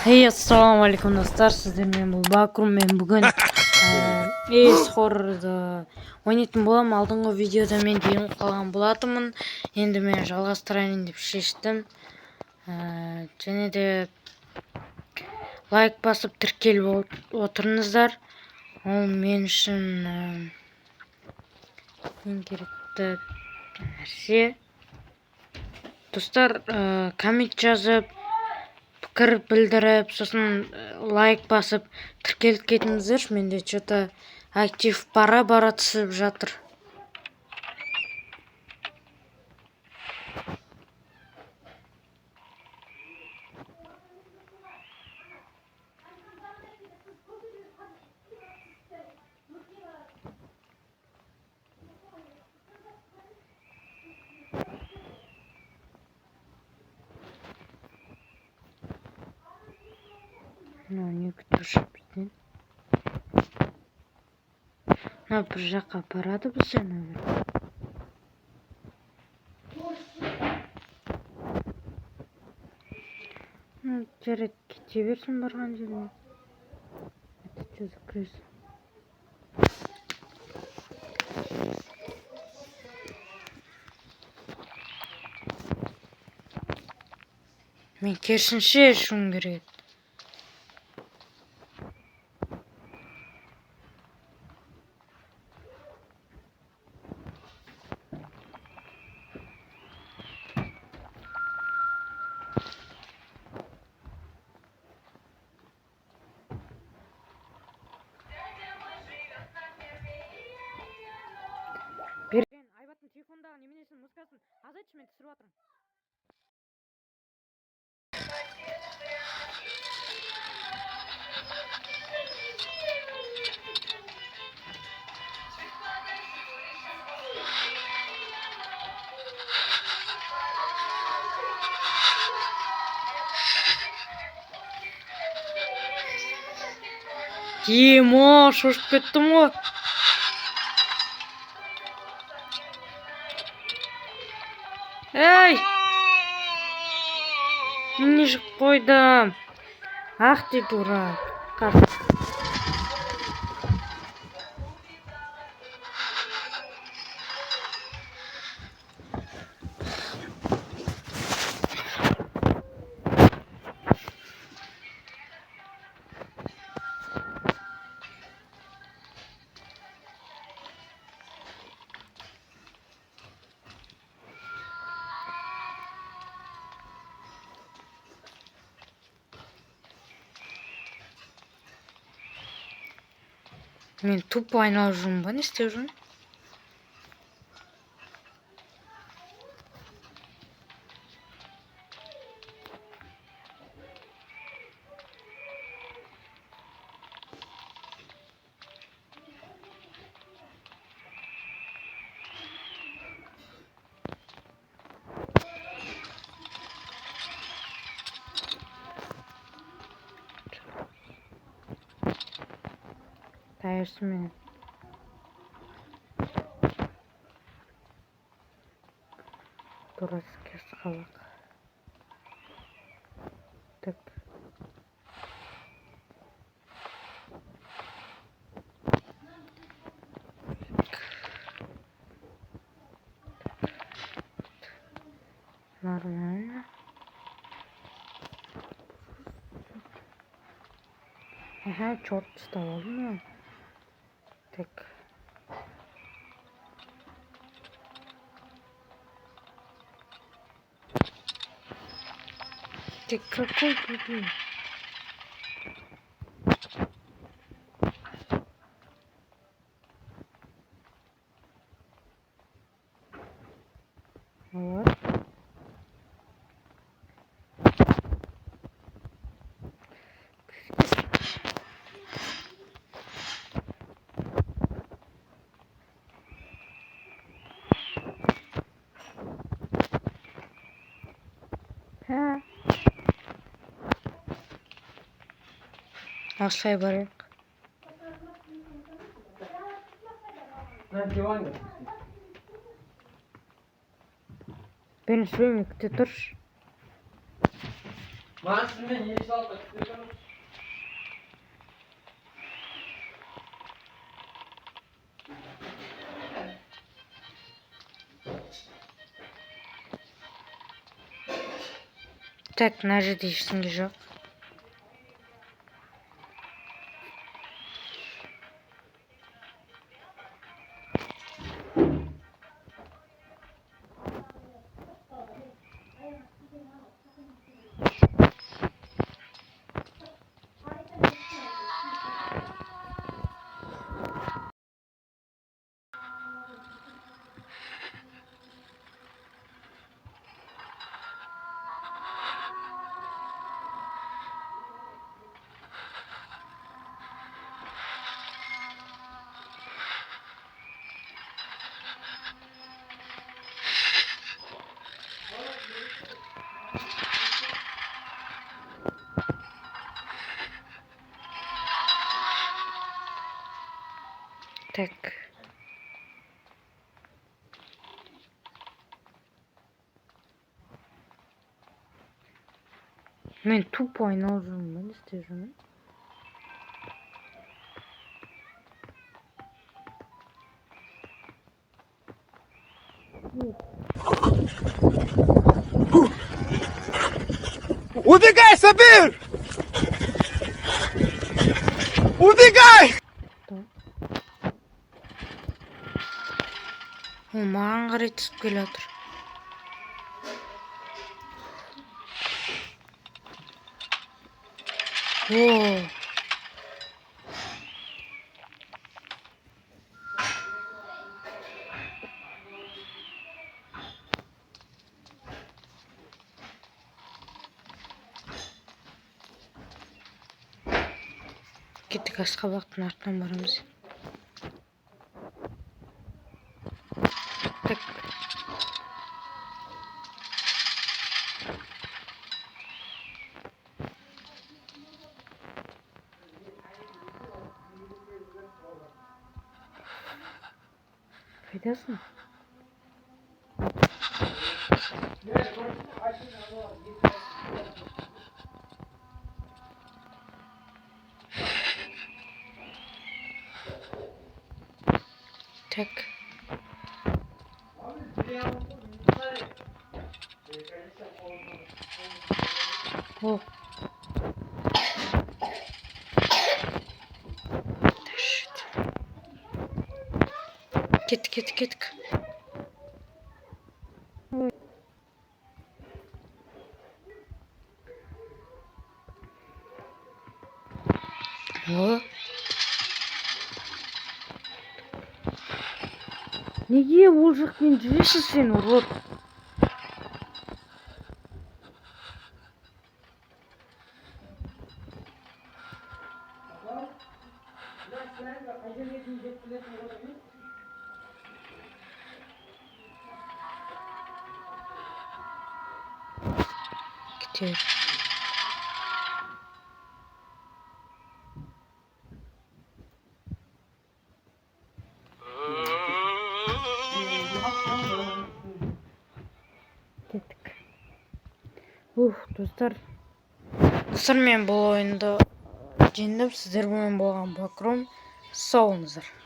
Hey, assalamu alaikum dostlar. Sizlerle bu Bakrum ben bugün e-spor'da oynайтын болам. Алдыңғы видеода мен дейін қалған болатынмын. Енді мен жалғастырайын деп шештім. Және де лайк басып тіркеліп отырыңыздар. Ол мен үшін ең керекті нәрсе. Достар, коммент жазып, пікір білдіріп, сосын лайк басып тіркеліп кетіңіздер. Менде что-то актив бара түсіп жатыр. Не күтуші бізден. Бір жаққа апарады бізде, жарайды, кете берсін барған жеріне. Это что за крыса? Мен керісінше шуым керек. Берген Айбаттың телефондағы неменесін музыкасын азайтшы, мен түсіріп жатырмын. Ема, шошып кеттім ғой. Ей! Не жық қойдым. Ах ты дурак. Мен тупо айналып жүрмін ба, не істеп жүрмін? Тайырсы мен. Дурацкий сқалақ. Так. Нормально. Ага, черт встал, ну. Так. Ты какой блин? Вот. Aşağıya barayık. Beni sürmeyip tutur. Так, нажи дейсің жоқ. Так. Мен тупо ойнап жүрмін, не істеп жүрмін? Убегай, Сабир! Убегай! Ол маған қарай түсіп келе жатыр. О. Кеттік, Асқабақтың артынан барамыз. Так. Қайдасың? Так. О. Кеттік. О. Неге ол жақпен жүресің сен, урод? Кетер. Кеттік. Достар. Достар, мен бұл ойынды жеңдім. Сіздер бұмен болған Бакром. Сау болыңыздар.